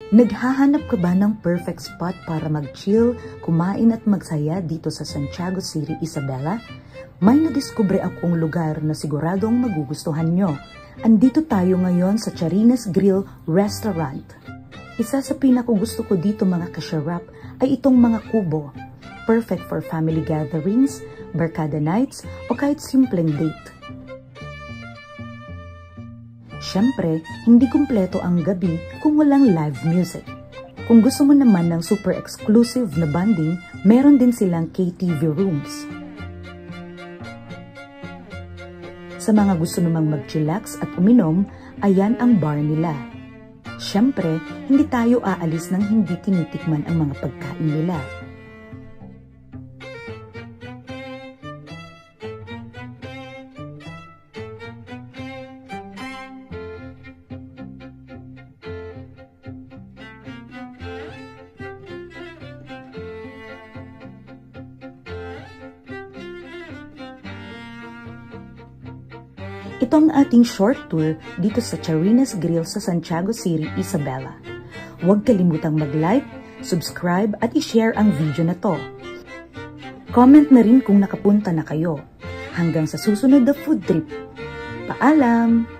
Naghahanap ka ba ng perfect spot para mag-chill, kumain at magsaya dito sa Santiago City, Isabela? May nadiskubre akong lugar na siguradong magugustuhan nyo. Andito tayo ngayon sa Charines Grill Restaurant. Isa sa pinakagusto ko dito mga kasyarap ay itong mga kubo. Perfect for family gatherings, barkada nights o kahit simpleng date. Siyempre, hindi kumpleto ang gabi kung walang live music. Kung gusto mo naman ng super exclusive na bonding, meron din silang KTV rooms. Sa mga gusto namang mag-chillax at uminom, ayan ang bar nila. Siyempre, hindi tayo aalis nang hindi tinitikman ang mga pagkain nila. Ito ang ating short tour dito sa Charines Grill sa Santiago City, Isabela. Huwag kalimutang mag-like, subscribe at i-share ang video na to. Comment na rin kung nakapunta na kayo. Hanggang sa susunod na food trip. Paalam!